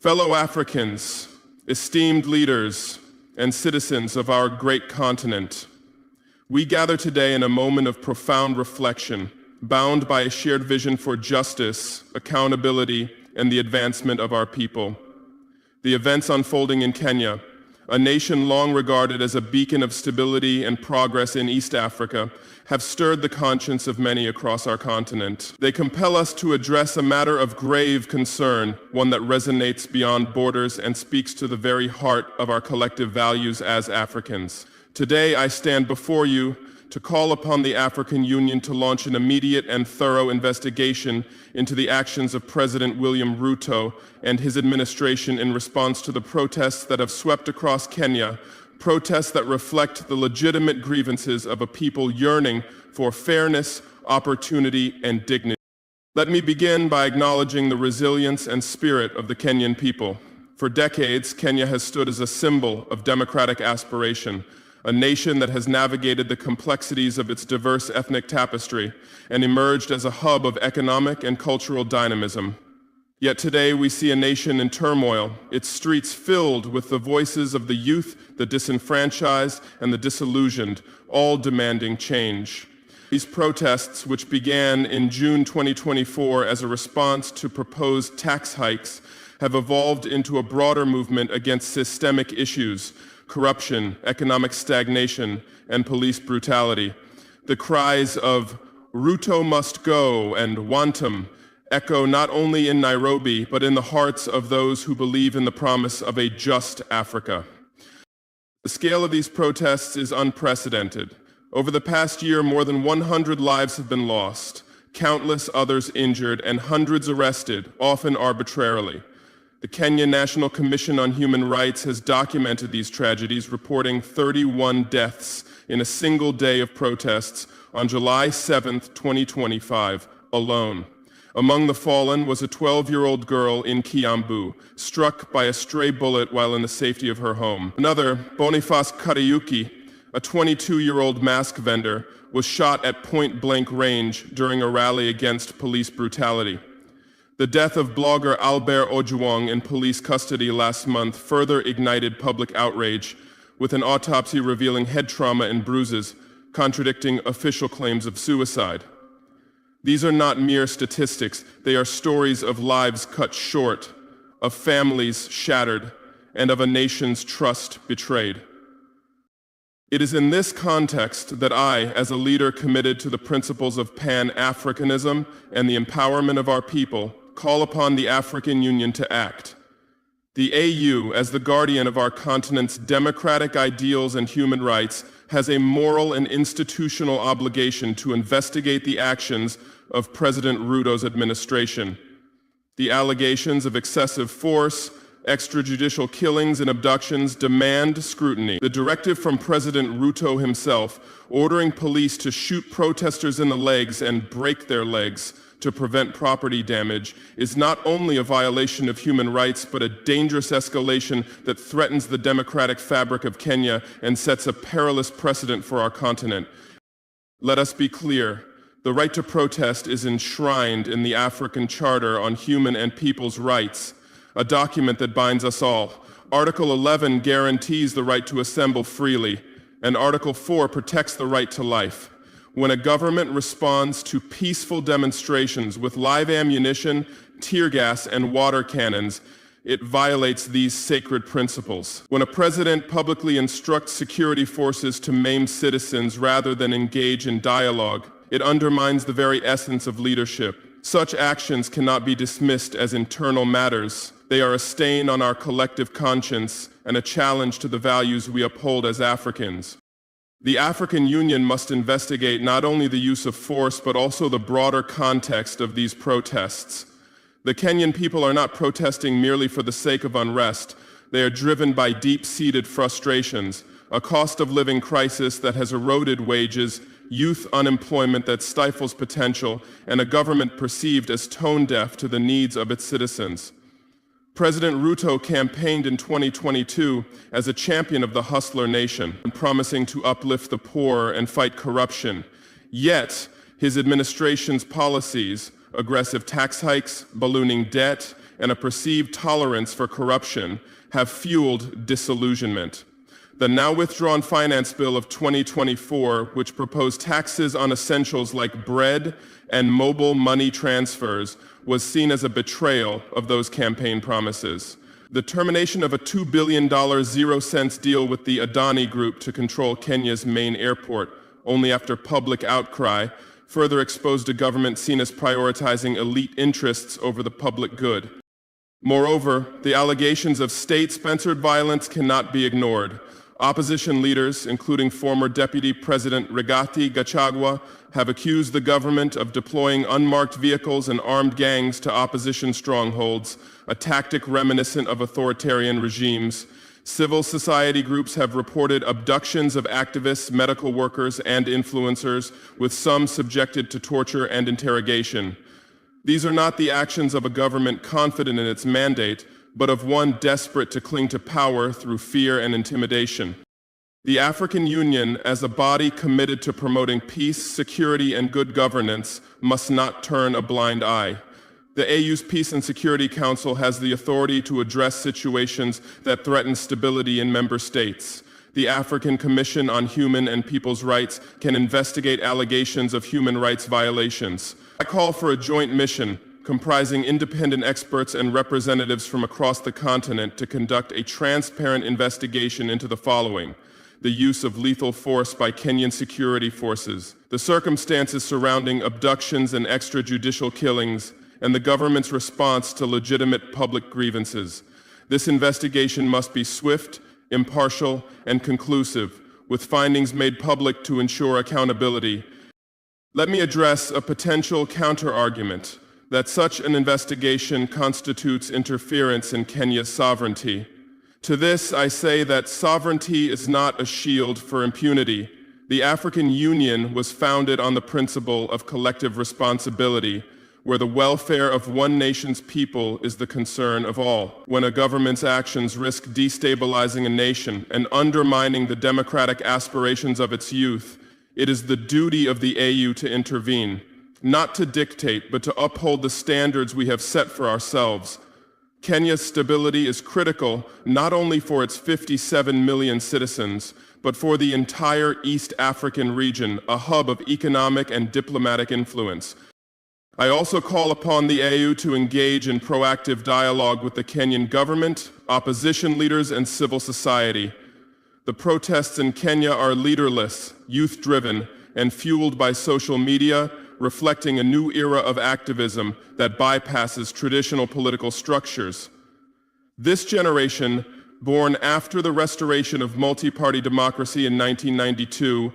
Fellow Africans, esteemed leaders, and citizens of our great continent, we gather today in a moment of profound reflection, bound by a shared vision for justice, accountability, and the advancement of our people. The events unfolding in Kenya, a nation long regarded as a beacon of stability and progress in East Africa, have stirred the conscience of many across our continent. They compel us to address a matter of grave concern, one that resonates beyond borders and speaks to the very heart of our collective values as Africans. Today, I stand before you to call upon the African Union to launch an immediate and thorough investigation into the actions of President William Ruto and his administration in response to the protests that have swept across Kenya, protests that reflect the legitimate grievances of a people yearning for fairness, opportunity, and dignity. Let me begin by acknowledging the resilience and spirit of the Kenyan people. For decades, Kenya has stood as a symbol of democratic aspiration, a nation that has navigated the complexities of its diverse ethnic tapestry and emerged as a hub of economic and cultural dynamism. Yet today we see a nation in turmoil, its streets filled with the voices of the youth, the disenfranchised, and the disillusioned, all demanding change. These protests, which began in June 2024 as a response to proposed tax hikes, have evolved into a broader movement against systemic issues: corruption, economic stagnation, and police brutality. The cries of "Ruto must go" and "Wantam" echo not only in Nairobi, but in the hearts of those who believe in the promise of a just Africa. The scale of these protests is unprecedented. Over the past year, more than 100 lives have been lost, countless others injured, and hundreds arrested, often arbitrarily. The Kenya National Commission on Human Rights has documented these tragedies, reporting 31 deaths in a single day of protests on July 7, 2025, alone. Among the fallen was a 12-year-old girl in Kiambu, struck by a stray bullet while in the safety of her home. Another, Boniface Karayuki, a 22-year-old mask vendor, was shot at point-blank range during a rally against police brutality. The death of blogger Albert Ojwang in police custody last month further ignited public outrage, with an autopsy revealing head trauma and bruises, contradicting official claims of suicide. These are not mere statistics, they are stories of lives cut short, of families shattered, and of a nation's trust betrayed. It is in this context that I, as a leader committed to the principles of Pan-Africanism and the empowerment of our people, call upon the African Union to act. The AU, as the guardian of our continent's democratic ideals and human rights, has a moral and institutional obligation to investigate the actions of President Ruto's administration. The allegations of excessive force, extrajudicial killings, and abductions demand scrutiny. The directive from President Ruto himself, ordering police to shoot protesters in the legs and break their legs to prevent property damage, is not only a violation of human rights, but a dangerous escalation that threatens the democratic fabric of Kenya and sets a perilous precedent for our continent. Let us be clear. The right to protest is enshrined in the African Charter on Human and People's Rights, a document that binds us all. Article 11 guarantees the right to assemble freely, and Article 4 protects the right to life. When a government responds to peaceful demonstrations with live ammunition, tear gas, and water cannons, it violates these sacred principles. When a president publicly instructs security forces to maim citizens rather than engage in dialogue, it undermines the very essence of leadership. Such actions cannot be dismissed as internal matters. They are a stain on our collective conscience and a challenge to the values we uphold as Africans. The African Union must investigate not only the use of force, but also the broader context of these protests. The Kenyan people are not protesting merely for the sake of unrest. They are driven by deep-seated frustrations, a cost of living crisis that has eroded wages, youth unemployment that stifles potential, and a government perceived as tone-deaf to the needs of its citizens. President Ruto campaigned in 2022 as a champion of the hustler nation, promising to uplift the poor and fight corruption. Yet, his administration's policies, aggressive tax hikes, ballooning debt, and a perceived tolerance for corruption have fueled disillusionment. The now withdrawn Finance Bill of 2024, which proposed taxes on essentials like bread and mobile money transfers, was seen as a betrayal of those campaign promises. The termination of a $2 billion zero-cents deal with the Adani Group to control Kenya's main airport, only after public outcry, further exposed a government seen as prioritizing elite interests over the public good. Moreover, the allegations of state-sponsored violence cannot be ignored. Opposition leaders, including former Deputy President Rigathi Gachagua, have accused the government of deploying unmarked vehicles and armed gangs to opposition strongholds, a tactic reminiscent of authoritarian regimes. Civil society groups have reported abductions of activists, medical workers, and influencers, with some subjected to torture and interrogation. These are not the actions of a government confident in its mandate, but of one desperate to cling to power through fear and intimidation. The African Union, as a body committed to promoting peace, security, and good governance, must not turn a blind eye. The AU's Peace and Security Council has the authority to address situations that threaten stability in member states. The African Commission on Human and People's Rights can investigate allegations of human rights violations. I call for a joint mission comprising independent experts and representatives from across the continent to conduct a transparent investigation into the following: the use of lethal force by Kenyan security forces, the circumstances surrounding abductions and extrajudicial killings, and the government's response to legitimate public grievances. This investigation must be swift, impartial, and conclusive, with findings made public to ensure accountability. Let me address a potential counter-argument that such an investigation constitutes interference in Kenya's sovereignty. To this, I say that sovereignty is not a shield for impunity. The African Union was founded on the principle of collective responsibility, where the welfare of one nation's people is the concern of all. When a government's actions risk destabilizing a nation and undermining the democratic aspirations of its youth, it is the duty of the AU to intervene, not to dictate, but to uphold the standards we have set for ourselves. Kenya's stability is critical not only for its 57 million citizens, but for the entire East African region, a hub of economic and diplomatic influence. I also call upon the AU to engage in proactive dialogue with the Kenyan government, opposition leaders, and civil society. The protests in Kenya are leaderless, youth-driven, and fueled by social media, reflecting a new era of activism that bypasses traditional political structures. This generation, born after the restoration of multi-party democracy in 1992,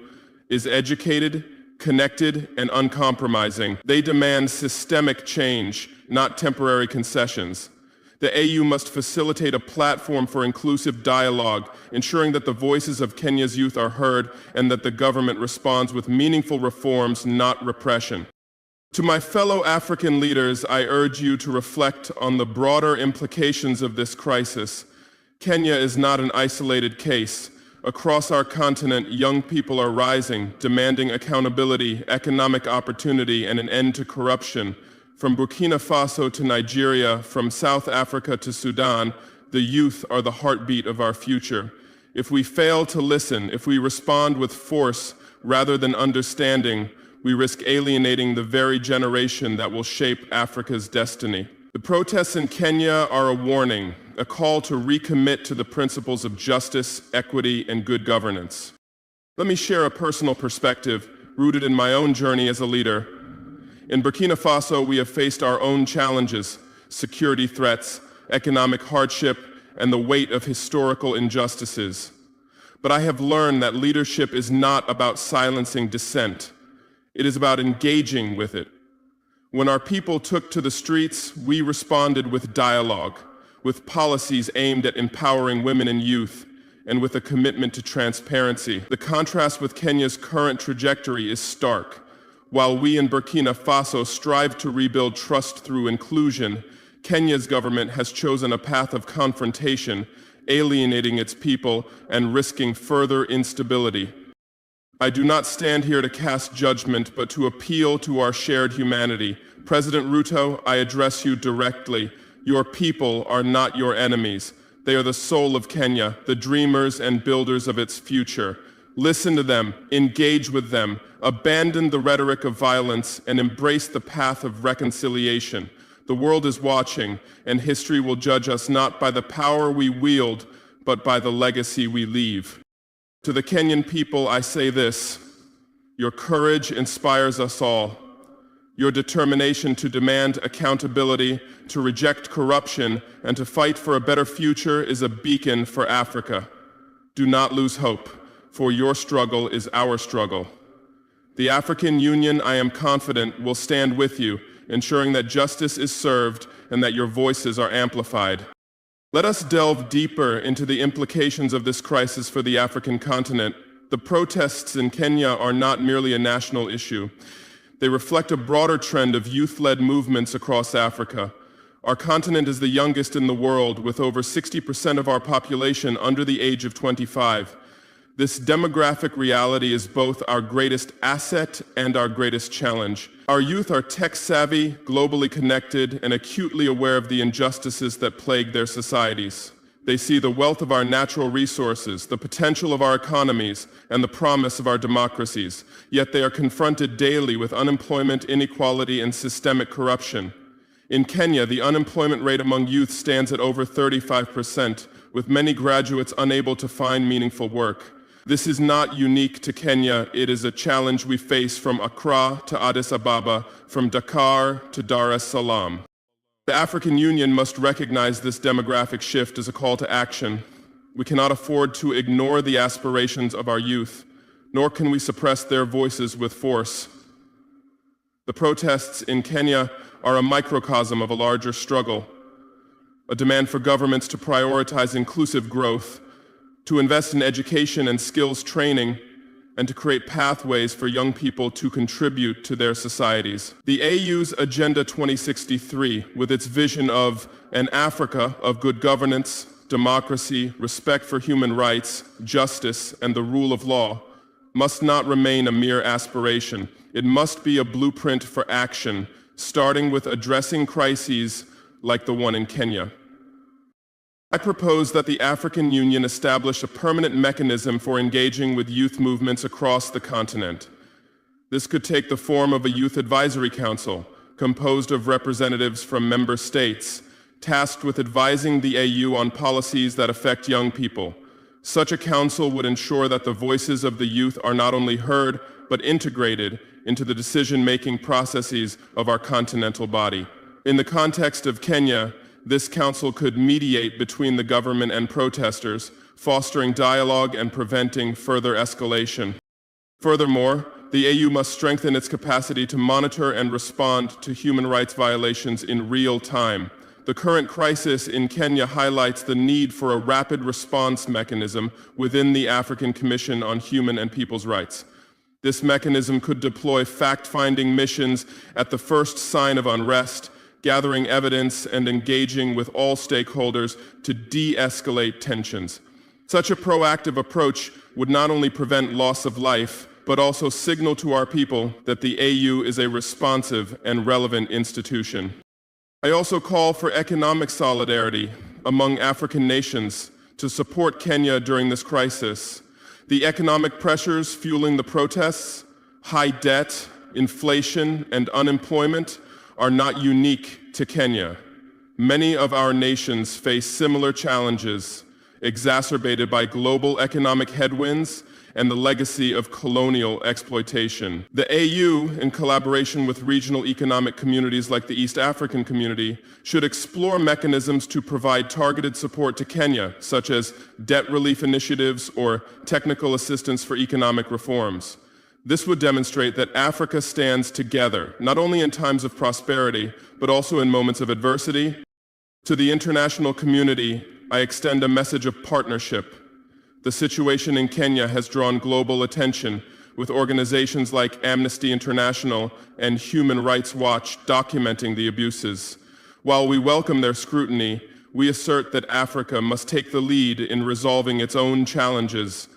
is educated, connected, and uncompromising. They demand systemic change, not temporary concessions. The AU must facilitate a platform for inclusive dialogue, ensuring that the voices of Kenya's youth are heard and that the government responds with meaningful reforms, not repression. To my fellow African leaders, I urge you to reflect on the broader implications of this crisis. Kenya is not an isolated case. Across our continent, young people are rising, demanding accountability, economic opportunity, and an end to corruption. From Burkina Faso to Nigeria, from South Africa to Sudan, the youth are the heartbeat of our future. If we fail to listen, if we respond with force rather than understanding, we risk alienating the very generation that will shape Africa's destiny. The protests in Kenya are a warning, a call to recommit to the principles of justice, equity, and good governance. Let me share a personal perspective rooted in my own journey as a leader. In Burkina Faso, we have faced our own challenges: security threats, economic hardship, and the weight of historical injustices. But I have learned that leadership is not about silencing dissent. It is about engaging with it. When our people took to the streets, we responded with dialogue, with policies aimed at empowering women and youth, and with a commitment to transparency. The contrast with Kenya's current trajectory is stark. While we in Burkina Faso strive to rebuild trust through inclusion, Kenya's government has chosen a path of confrontation, alienating its people and risking further instability. I do not stand here to cast judgment, but to appeal to our shared humanity. President Ruto, I address you directly. Your people are not your enemies. They are the soul of Kenya, the dreamers and builders of its future. Listen to them, engage with them, abandon the rhetoric of violence, and embrace the path of reconciliation. The world is watching, and history will judge us not by the power we wield, but by the legacy we leave. To the Kenyan people, I say this: your courage inspires us all. Your determination to demand accountability, to reject corruption, and to fight for a better future is a beacon for Africa. Do not lose hope, for your struggle is our struggle. The African Union, I am confident, will stand with you, ensuring that justice is served and that your voices are amplified. Let us delve deeper into the implications of this crisis for the African continent. The protests in Kenya are not merely a national issue. They reflect a broader trend of youth-led movements across Africa. Our continent is the youngest in the world, with over 60% of our population under the age of 25. This demographic reality is both our greatest asset and our greatest challenge. Our youth are tech-savvy, globally connected, and acutely aware of the injustices that plague their societies. They see the wealth of our natural resources, the potential of our economies, and the promise of our democracies. Yet they are confronted daily with unemployment, inequality, and systemic corruption. In Kenya, the unemployment rate among youth stands at over 35%, with many graduates unable to find meaningful work. This is not unique to Kenya. It is a challenge we face from Accra to Addis Ababa, from Dakar to Dar es Salaam. The African Union must recognize this demographic shift as a call to action. We cannot afford to ignore the aspirations of our youth, nor can we suppress their voices with force. The protests in Kenya are a microcosm of a larger struggle, a demand for governments to prioritize inclusive growth, to invest in education and skills training, and to create pathways for young people to contribute to their societies. The AU's Agenda 2063, with its vision of an Africa of good governance, democracy, respect for human rights, justice, and the rule of law, must not remain a mere aspiration. It must be a blueprint for action, starting with addressing crises like the one in Kenya. I propose that the African Union establish a permanent mechanism for engaging with youth movements across the continent. This could take the form of a Youth Advisory Council, composed of representatives from member states, tasked with advising the AU on policies that affect young people. Such a council would ensure that the voices of the youth are not only heard, but integrated into the decision-making processes of our continental body. In the context of Kenya, this council could mediate between the government and protesters, fostering dialogue and preventing further escalation. Furthermore, the AU must strengthen its capacity to monitor and respond to human rights violations in real time. The current crisis in Kenya highlights the need for a rapid response mechanism within the African Commission on Human and People's Rights. This mechanism could deploy fact-finding missions at the first sign of unrest, gathering evidence and engaging with all stakeholders to de-escalate tensions. Such a proactive approach would not only prevent loss of life, but also signal to our people that the AU is a responsive and relevant institution. I also call for economic solidarity among African nations to support Kenya during this crisis. The economic pressures fueling the protests, high debt, inflation, and unemployment are not unique to Kenya. Many of our nations face similar challenges, exacerbated by global economic headwinds and the legacy of colonial exploitation. The AU, in collaboration with regional economic communities like the East African Community, should explore mechanisms to provide targeted support to Kenya, such as debt relief initiatives or technical assistance for economic reforms. This would demonstrate that Africa stands together, not only in times of prosperity, but also in moments of adversity. To the international community, I extend a message of partnership. The situation in Kenya has drawn global attention, with organizations like Amnesty International and Human Rights Watch documenting the abuses. While we welcome their scrutiny, we assert that Africa must take the lead in resolving its own challenges.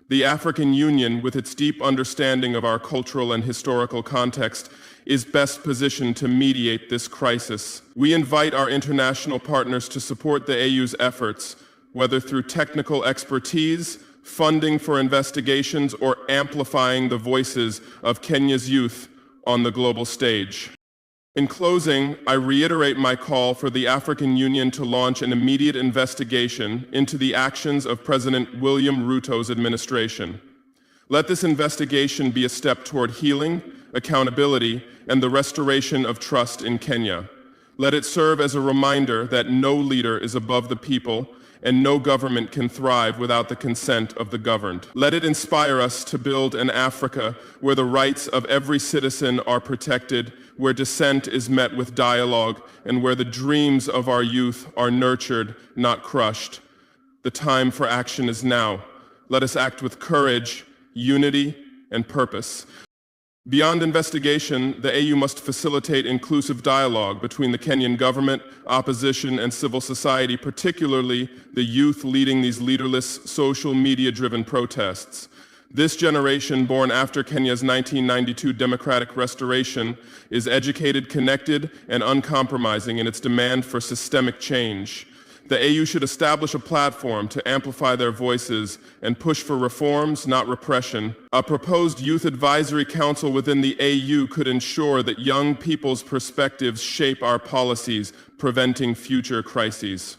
The African Union, with its deep understanding of our cultural and historical context, is best positioned to mediate this crisis. We invite our international partners to support the AU's efforts, whether through technical expertise, funding for investigations, or amplifying the voices of Kenya's youth on the global stage. In closing, I reiterate my call for the African Union to launch an immediate investigation into the actions of President William Ruto's administration. Let this investigation be a step toward healing, accountability, and the restoration of trust in Kenya. Let it serve as a reminder that no leader is above the people and no government can thrive without the consent of the governed. Let it inspire us to build an Africa where the rights of every citizen are protected, where dissent is met with dialogue, and where the dreams of our youth are nurtured, not crushed. The time for action is now. Let us act with courage, unity, and purpose. Beyond investigation, the AU must facilitate inclusive dialogue between the Kenyan government, opposition, and civil society, particularly the youth leading these leaderless, social media-driven protests. This generation, born after Kenya's 1992 democratic restoration, is educated, connected, and uncompromising in its demand for systemic change. The AU should establish a platform to amplify their voices and push for reforms, not repression. A proposed youth advisory council within the AU could ensure that young people's perspectives shape our policies, preventing future crises.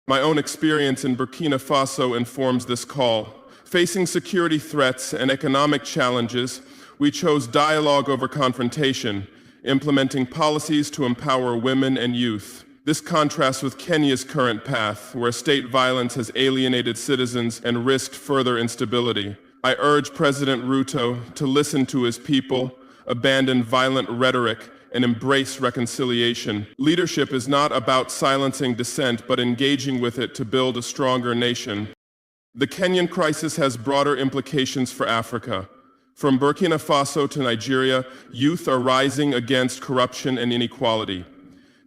My own experience in Burkina Faso informs this call. Facing security threats and economic challenges, we chose dialogue over confrontation, implementing policies to empower women and youth. This contrasts with Kenya's current path, where state violence has alienated citizens and risked further instability. I urge President Ruto to listen to his people, abandon violent rhetoric, and embrace reconciliation. Leadership is not about silencing dissent, but engaging with it to build a stronger nation. The Kenyan crisis has broader implications for Africa. From Burkina Faso to Nigeria, youth are rising against corruption and inequality.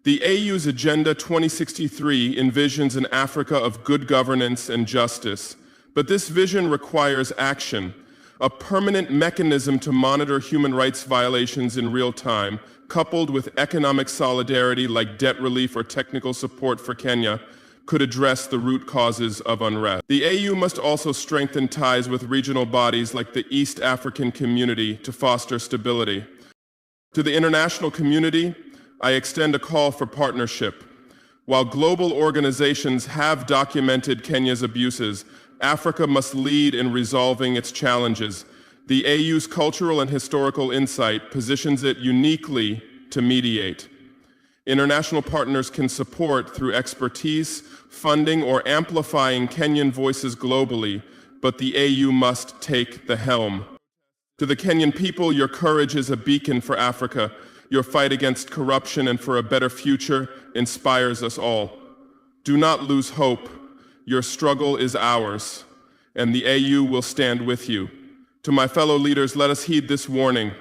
The AU's Agenda 2063 envisions an Africa of good governance and justice, but this vision requires action, a permanent mechanism to monitor human rights violations in real time, coupled with economic solidarity like debt relief or technical support for Kenya, could address the root causes of unrest. The AU must also strengthen ties with regional bodies like the East African Community to foster stability. To the international community, I extend a call for partnership. While global organizations have documented Kenya's abuses, Africa must lead in resolving its challenges. The AU's cultural and historical insight positions it uniquely to mediate. International partners can support through expertise, funding, or amplifying Kenyan voices globally, but the AU must take the helm. To the Kenyan people, your courage is a beacon for Africa. Your fight against corruption and for a better future inspires us all. Do not lose hope. Your struggle is ours, and the AU will stand with you. To my fellow leaders, let us heed this warning.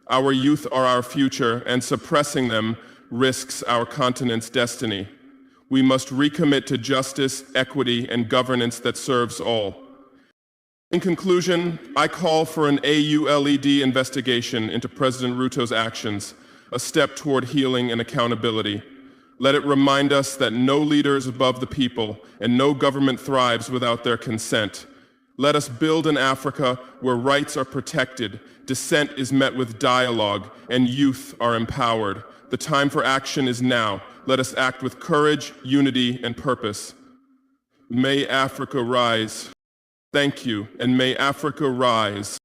Our youth are our future, and suppressing them risks our continent's destiny. We must recommit to justice, equity, and governance that serves all. In conclusion, I call for an AU-LED investigation into President Ruto's actions, a step toward healing and accountability. Let it remind us that no leader is above the people and no government thrives without their consent. Let us build an Africa where rights are protected, dissent is met with dialogue, and youth are empowered. The time for action is now. Let us act with courage, unity, and purpose. May Africa rise. Thank you, and may Africa rise.